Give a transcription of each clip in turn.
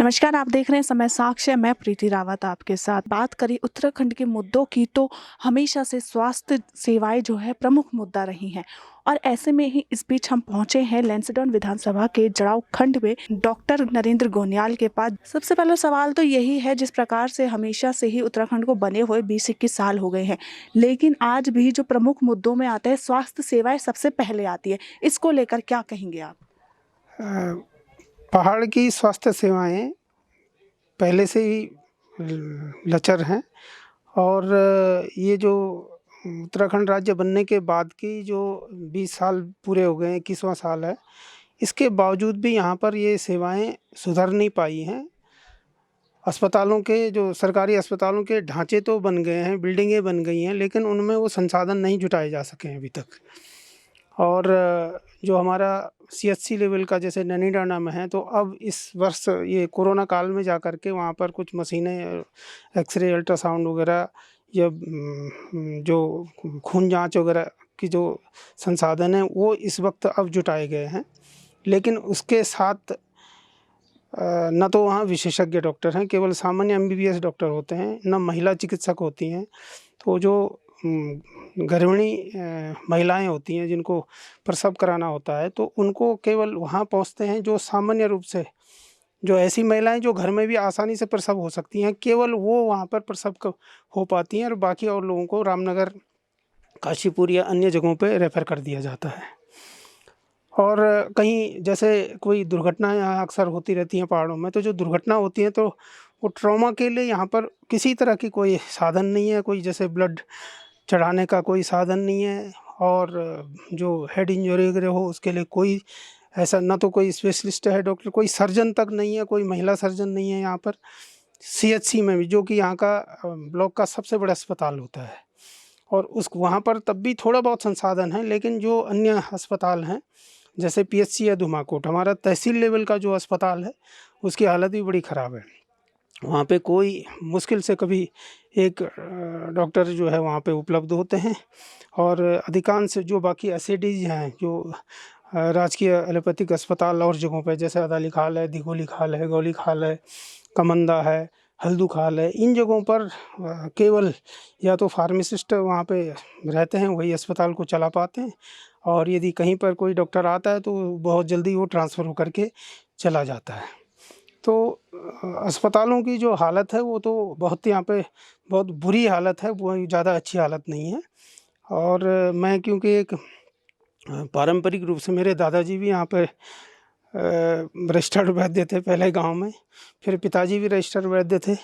नमस्कार, आप देख रहे हैं समय साक्ष्य। मैं प्रीति रावत आपके साथ। बात करें उत्तराखंड के मुद्दों की तो हमेशा से स्वास्थ्य सेवाएं जो है प्रमुख मुद्दा रही हैं। और ऐसे में ही इस बीच हम पहुंचे हैं लैंसडौन विधानसभा के जड़ाव खंड में डॉक्टर नरेंद्र गोनियाल के पास। सबसे पहला सवाल तो यही है, जिस प्रकार से हमेशा से ही उत्तराखंड को बने हुए 20-21 साल हो गए हैं, लेकिन आज भी जो प्रमुख मुद्दों में आते हैं स्वास्थ्य सेवाएं सबसे पहले आती है। इसको लेकर क्या कहेंगे आप? पहाड़ की स्वास्थ्य सेवाएं पहले से ही लचर हैं और ये जो उत्तराखंड राज्य बनने के बाद की जो 20 साल पूरे हो गए हैं, 21वां साल है, इसके बावजूद भी यहाँ पर ये सेवाएं सुधर नहीं पाई हैं। अस्पतालों के जो सरकारी अस्पतालों के ढांचे तो बन गए हैं, बिल्डिंगें बन गई हैं, लेकिन उनमें वो संसाधन नहीं जुटाए जा सके हैं अभी तक। और जो हमारा सीएचसी लेवल का जैसे नैनीडाना में है, तो अब इस वर्ष ये कोरोना काल में जा कर के वहाँ पर कुछ मशीनें, एक्सरे, अल्ट्रासाउंड वगैरह या जो खून जांच वगैरह की जो संसाधन हैं वो इस वक्त अब जुटाए गए हैं। लेकिन उसके साथ न तो वहाँ विशेषज्ञ डॉक्टर हैं, केवल सामान्य एमबीबीएस डॉक्टर होते हैं, न महिला चिकित्सक होती हैं। तो जो गर्भिणी महिलाएं होती हैं जिनको प्रसव कराना होता है, तो उनको केवल वहाँ पहुँचते हैं जो सामान्य रूप से, जो ऐसी महिलाएं जो घर में भी आसानी से प्रसव हो सकती हैं, केवल वो वहाँ पर प्रसव हो पाती हैं, और बाकी और लोगों को रामनगर, काशीपुर या अन्य जगहों पर रेफ़र कर दिया जाता है। और कहीं जैसे कोई दुर्घटनाएं यहाँ अक्सर होती रहती हैं पहाड़ों में, तो जो दुर्घटना होती है तो वो ट्रॉमा के लिए यहाँ पर किसी तरह की कोई साधन नहीं है, कोई जैसे ब्लड चढ़ाने का कोई साधन नहीं है, और जो हेड इंजरी वगैरह हो उसके लिए कोई ऐसा ना तो कोई स्पेशलिस्ट है डॉक्टर, कोई सर्जन तक नहीं है, कोई महिला सर्जन नहीं है यहाँ पर। सीएचसी में भी, जो कि यहाँ का ब्लॉक का सबसे बड़ा अस्पताल होता है, और उस वहाँ पर तब भी थोड़ा बहुत संसाधन है, लेकिन जो अन्य अस्पताल हैं जैसे पीएचसी या धुमाकोट, हमारा तहसील लेवल का जो अस्पताल है, उसकी हालत भी बड़ी ख़राब है। वहाँ पे कोई मुश्किल से कभी एक डॉक्टर जो है वहाँ पे उपलब्ध होते हैं, और अधिकांश जो बाकी एसएडीज हैं, जो राजकीय एलोपैथिक अस्पताल और जगहों पे जैसे अदाली खाल है, दिघोली खाल है, गौली खाल है, कमंदा है, हल्दू खाल है, इन जगहों पर केवल या तो फार्मासिस्ट वहाँ पे रहते हैं, वही अस्पताल को चला पाते हैं, और यदि कहीं पर कोई डॉक्टर आता है तो बहुत जल्दी वो ट्रांसफ़र होकर के चला जाता है। तो अस्पतालों की जो हालत है वो तो बहुत यहाँ पे बहुत बुरी हालत है, वो ज़्यादा अच्छी हालत नहीं है। और मैं क्योंकि एक पारंपरिक रूप से मेरे दादाजी भी यहाँ पे रजिस्टर्ड वैद्य थे पहले गांव में, फिर पिताजी भी रजिस्टर्ड वैद्य थे,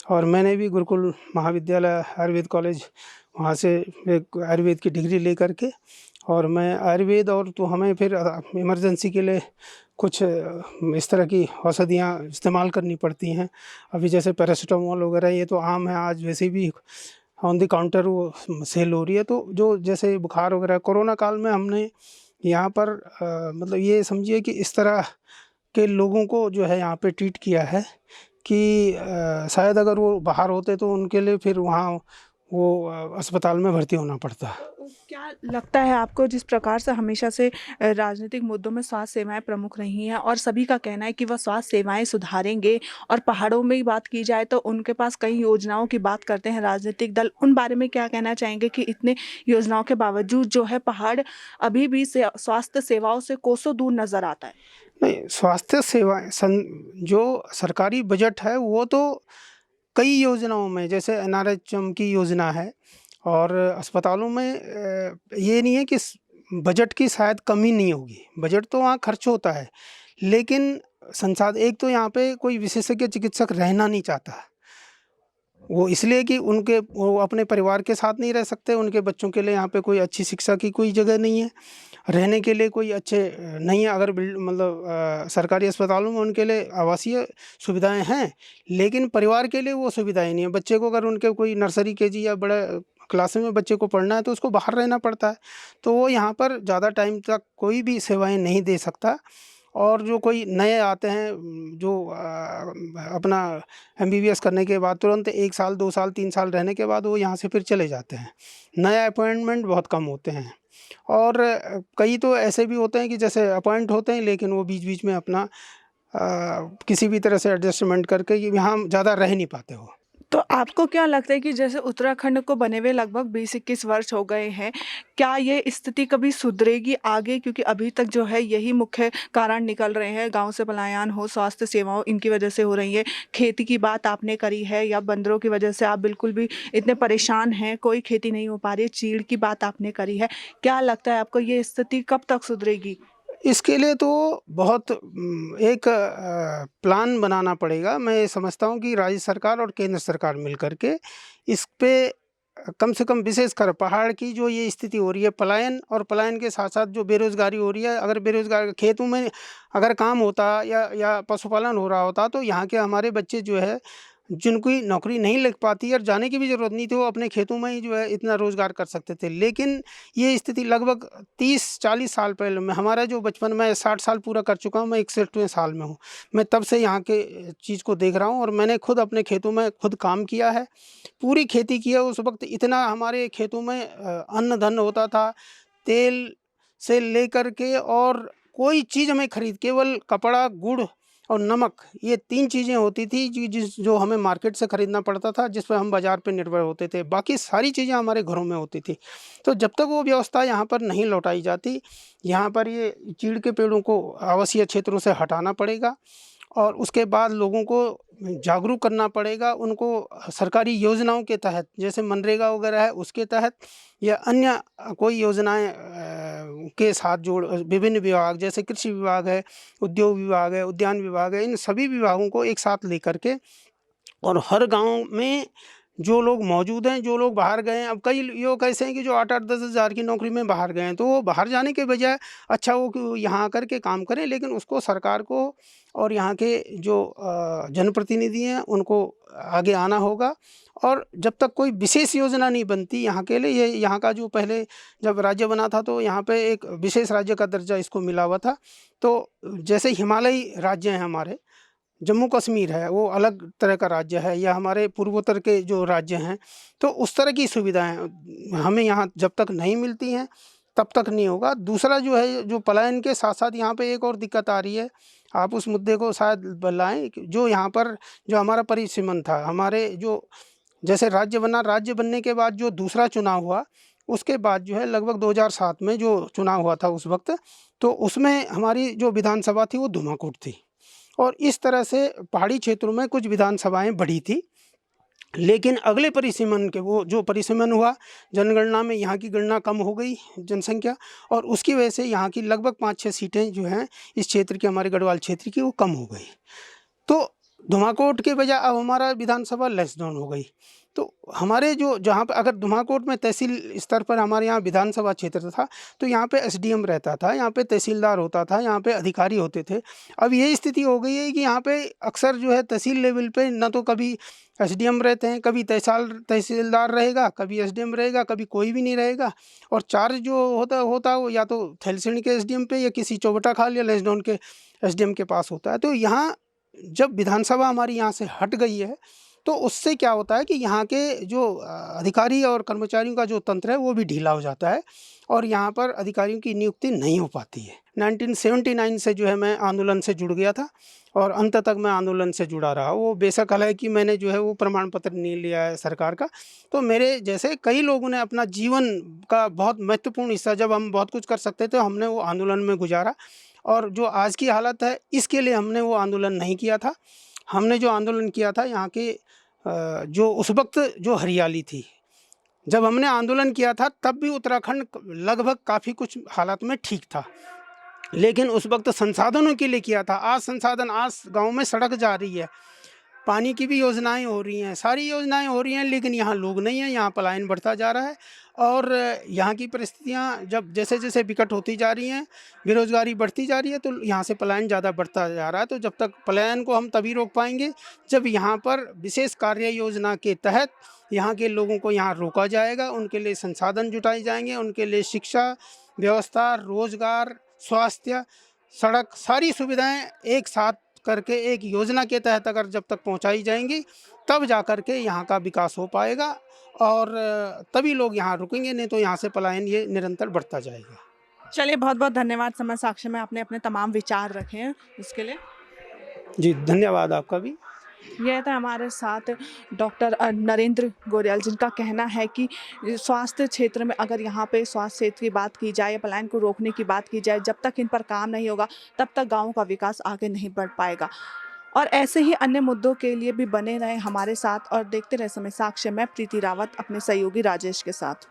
और मैंने भी गुरुकुल महाविद्यालय आयुर्वेद कॉलेज वहाँ से एक आयुर्वेद की डिग्री ले करके, और मैं आयुर्वेद, और तो हमें फिर इमरजेंसी के लिए कुछ इस तरह की औषधियाँ इस्तेमाल करनी पड़ती हैं। अभी जैसे पैरासिटामोल वगैरह ये तो आम है, आज वैसे भी ऑन द काउंटर वो सेल हो रही है। तो जो जैसे बुखार वगैरह कोरोना काल में हमने यहाँ पर मतलब ये समझिए कि इस तरह के लोगों को जो है यहाँ पे ट्रीट किया है कि शायद अगर वो बाहर होते तो उनके लिए फिर वहाँ वो अस्पताल में भर्ती होना पड़ता। तो क्या लगता है आपको, जिस प्रकार से हमेशा से राजनीतिक मुद्दों में स्वास्थ्य सेवाएं प्रमुख रही हैं और सभी का कहना है कि वह स्वास्थ्य सेवाएं सुधारेंगे, और पहाड़ों में ही बात की जाए तो उनके पास कई योजनाओं की बात करते हैं राजनीतिक दल, उन बारे में क्या कहना चाहेंगे कि इतने योजनाओं के बावजूद जो है पहाड़ अभी भी स्वास्थ्य सेवाओं से कोसों दूर नजर आता है? नहीं, स्वास्थ्य सेवाएं जो सरकारी बजट है वो तो कई योजनाओं में, जैसे एनआरएचएम की योजना है, और अस्पतालों में ये नहीं है कि बजट की शायद कमी नहीं होगी, बजट तो वहाँ खर्च होता है, लेकिन संसाधन, एक तो यहाँ पे कोई विशेषज्ञ चिकित्सक रहना नहीं चाहता, वो इसलिए कि वो अपने परिवार के साथ नहीं रह सकते, उनके बच्चों के लिए यहाँ पे कोई अच्छी शिक्षा की कोई जगह नहीं है, रहने के लिए कोई अच्छे नहीं है। अगर मतलब सरकारी अस्पतालों में उनके लिए आवासीय सुविधाएं हैं, लेकिन परिवार के लिए वो सुविधाएं नहीं है। बच्चे को अगर उनके कोई नर्सरी केजी या बड़े क्लास में बच्चे को पढ़ना है तो उसको बाहर रहना पड़ता है, तो वो यहाँ पर ज़्यादा टाइम तक कोई भी सेवाएँ नहीं दे सकता। और जो कोई नए आते हैं जो अपना एमबीबीएस करने के बाद तुरंत 1 साल 2 साल 3 साल रहने के बाद वो यहाँ से फिर चले जाते हैं, नए अपॉइंटमेंट बहुत कम होते हैं। और कई तो ऐसे भी होते हैं कि जैसे अपॉइंट होते हैं लेकिन वो बीच बीच में अपना किसी भी तरह से एडजस्टमेंट करके ये यहाँ ज़्यादा रह नहीं पाते हो। तो आपको क्या लगता है कि जैसे उत्तराखंड को बने हुए लगभग 20-21 वर्ष हो गए हैं, क्या ये स्थिति कभी सुधरेगी आगे? क्योंकि अभी तक जो है यही मुख्य कारण निकल रहे हैं, गाँव से पलायन हो, स्वास्थ्य सेवाओं इनकी वजह से हो रही है। खेती की बात आपने करी है या बंदरों की वजह से आप बिल्कुल भी इतने परेशान हैं, कोई खेती नहीं हो पा रही है, चीड़ की बात आपने करी है। क्या लगता है आपको ये स्थिति कब तक सुधरेगी? इसके लिए तो बहुत एक प्लान बनाना पड़ेगा। मैं ये समझता हूँ कि राज्य सरकार और केंद्र सरकार मिल कर के इस पे कम से कम विशेषकर पहाड़ की जो ये स्थिति हो रही है पलायन, और पलायन के साथ-साथ जो बेरोज़गारी हो रही है, अगर बेरोज़गार खेतों में अगर काम होता या पशुपालन हो रहा होता तो यहाँ के हमारे बच्चे जो है जिनकी नौकरी नहीं लग पाती और जाने की भी ज़रूरत नहीं थी, वो अपने खेतों में ही जो है इतना रोज़गार कर सकते थे। लेकिन ये स्थिति लगभग 30-40 साल पहले में, हमारा जो बचपन में 60 साल पूरा कर चुका हूँ, मैं 61वें साल में हूँ। मैं तब से यहाँ के चीज़ को देख रहा हूँ और मैंने खुद अपने खेतों में खुद काम किया है, पूरी खेती की है। उस वक़्त इतना हमारे खेतों में अन्न-धन होता था, तेल से लेकर के और कोई चीज़ हमें खरीद केवल कपड़ा, गुड़ और नमक, ये 3 चीज़ें होती थी जो हमें मार्केट से खरीदना पड़ता था, जिस पे हम बाज़ार पे निर्भर होते थे। बाकी सारी चीज़ें हमारे घरों में होती थी। तो जब तक वो व्यवस्था यहाँ पर नहीं लौटाई जाती, यहाँ पर ये चीड़ के पेड़ों को आवासीय क्षेत्रों से हटाना पड़ेगा और उसके बाद लोगों को जागरूक करना पड़ेगा। उनको सरकारी योजनाओं के तहत, जैसे मनरेगा वगैरह है, उसके तहत या अन्य कोई योजनाएँ के साथ जोड़ विभिन्न विभाग जैसे कृषि विभाग है, उद्योग विभाग है, उद्यान विभाग है, इन सभी विभागों को एक साथ लेकर के और हर गाँव में जो लोग मौजूद हैं, जो लोग बाहर गए हैं, अब कई युवक ऐसे हैं कि जो 8-8 10-10 हज़ार की नौकरी में बाहर गए हैं, तो वो बाहर जाने के बजाय अच्छा वो कि यहाँ आकर के काम करें। लेकिन उसको सरकार को और यहाँ के जो जनप्रतिनिधि हैं, उनको आगे आना होगा। और जब तक कोई विशेष योजना नहीं बनती यहाँ के लिए, ये यहाँ का जो पहले जब राज्य बना था तो यहाँ पे एक विशेष राज्य का दर्जा इसको मिला हुआ था। तो जैसे हिमालयी राज्य हैं हमारे, जम्मू कश्मीर है, वो अलग तरह का राज्य है, या हमारे पूर्वोत्तर के जो राज्य हैं, तो उस तरह की सुविधाएँ हमें यहाँ जब तक नहीं मिलती हैं, तब तक नहीं होगा। दूसरा जो है, जो पलायन के साथ-साथ यहाँ पे एक और दिक्कत आ रही है, आप उस मुद्दे को शायद लाएँ कि जो यहाँ पर जो हमारा परिसीमन था, हमारे जो जैसे राज्य बना, राज्य बनने के बाद जो दूसरा चुनाव हुआ, उसके बाद जो है लगभग 2007 में जो चुनाव हुआ था उस वक़्त, तो उसमें हमारी जो विधानसभा थी वो धुमाकूट थी। और इस तरह से पहाड़ी क्षेत्रों में कुछ विधानसभाएँ बढ़ी थी, लेकिन अगले परिसीमन के वो जो परिसीमन हुआ, जनगणना में यहाँ की गणना कम हो गई जनसंख्या, और उसकी वजह से यहाँ की लगभग 5-6 सीटें जो हैं इस क्षेत्र की, हमारे गढ़वाल क्षेत्र की, वो कम हो गई। तो धुमाकोट के बजाय अब हमारा विधानसभा लेस डाउन हो गई। तो हमारे जो जहाँ पे अगर धुमाकोट में तहसील स्तर पर हमारे यहाँ विधानसभा क्षेत्र था, तो यहाँ पे एसडीएम रहता था, यहाँ पे तहसीलदार होता था, यहाँ पे अधिकारी होते थे। अब ये स्थिति हो गई है कि यहाँ पे अक्सर जो है तहसील लेवल पे ना तो कभी एसडीएम रहते हैं, कभी तहसीलदार रहेगा, कभी एसडीएम रहेगा, कभी कोई भी नहीं रहेगा। और चार्ज जो होता वो या तो थैलसेन के एसडीएम पे या किसी चौबटा खाल या लेस डाउन के एसडीएम के पास होता है। तो यहाँ जब विधानसभा हमारी यहाँ से हट गई है, तो उससे क्या होता है कि यहाँ के जो अधिकारी और कर्मचारियों का जो तंत्र है वो भी ढीला हो जाता है और यहाँ पर अधिकारियों की नियुक्ति नहीं हो पाती है। 1979 से जो है मैं आंदोलन से जुड़ गया था और अंत तक मैं आंदोलन से जुड़ा रहा। वो बेशक हल है कि मैंने जो है वो प्रमाण पत्र नहीं लिया है सरकार का, तो मेरे जैसे कई लोगों ने अपना जीवन का बहुत महत्वपूर्ण हिस्सा, जब हम बहुत कुछ कर सकते थे, हमने वो आंदोलन में गुजारा। और जो आज की हालत है, इसके लिए हमने वो आंदोलन नहीं किया था। हमने जो आंदोलन किया था यहाँ के जो उस वक्त जो हरियाली थी, जब हमने आंदोलन किया था तब भी उत्तराखंड लगभग काफ़ी कुछ हालात में ठीक था, लेकिन उस वक्त संसाधनों के लिए किया था। आज गांव में सड़क जा रही है, पानी की भी योजनाएं हो रही हैं, सारी योजनाएं हो रही हैं, लेकिन यहाँ लोग नहीं हैं, यहाँ पलायन बढ़ता जा रहा है। और यहाँ की परिस्थितियाँ जब जैसे जैसे विकट होती जा रही हैं, बेरोज़गारी बढ़ती जा रही है, तो यहाँ से पलायन ज़्यादा बढ़ता जा रहा है। तो जब तक पलायन को हम तभी रोक पाएंगे जब यहाँ पर विशेष कार्य योजना के तहत यहाँ के लोगों को यहाँ रोका जाएगा, उनके लिए संसाधन जुटाए जाएंगे, उनके लिए शिक्षा व्यवस्था, रोजगार, स्वास्थ्य, सड़क, सारी सुविधाएं एक साथ करके एक योजना के तहत अगर जब तक पहुंचाई जाएंगी, तब जा कर के यहाँ का विकास हो पाएगा और तभी लोग यहाँ रुकेंगे, नहीं तो यहाँ से पलायन ये निरंतर बढ़ता जाएगा। चलिए बहुत-बहुत धन्यवाद समय साक्ष्य में आपने अपने तमाम विचार रखे हैं उसके लिए। जी, धन्यवाद आपका भी। यह था हमारे साथ डॉक्टर नरेंद्र गोयल, जिनका कहना है कि स्वास्थ्य क्षेत्र में अगर यहाँ पे स्वास्थ्य क्षेत्र की बात की जाए या पलायन को रोकने की बात की जाए, जब तक इन पर काम नहीं होगा तब तक गाँव का विकास आगे नहीं बढ़ पाएगा। और ऐसे ही अन्य मुद्दों के लिए भी बने रहें हमारे साथ और देखते रहे समय साक्ष्य। मैं प्रीति रावत अपने सहयोगी राजेश के साथ।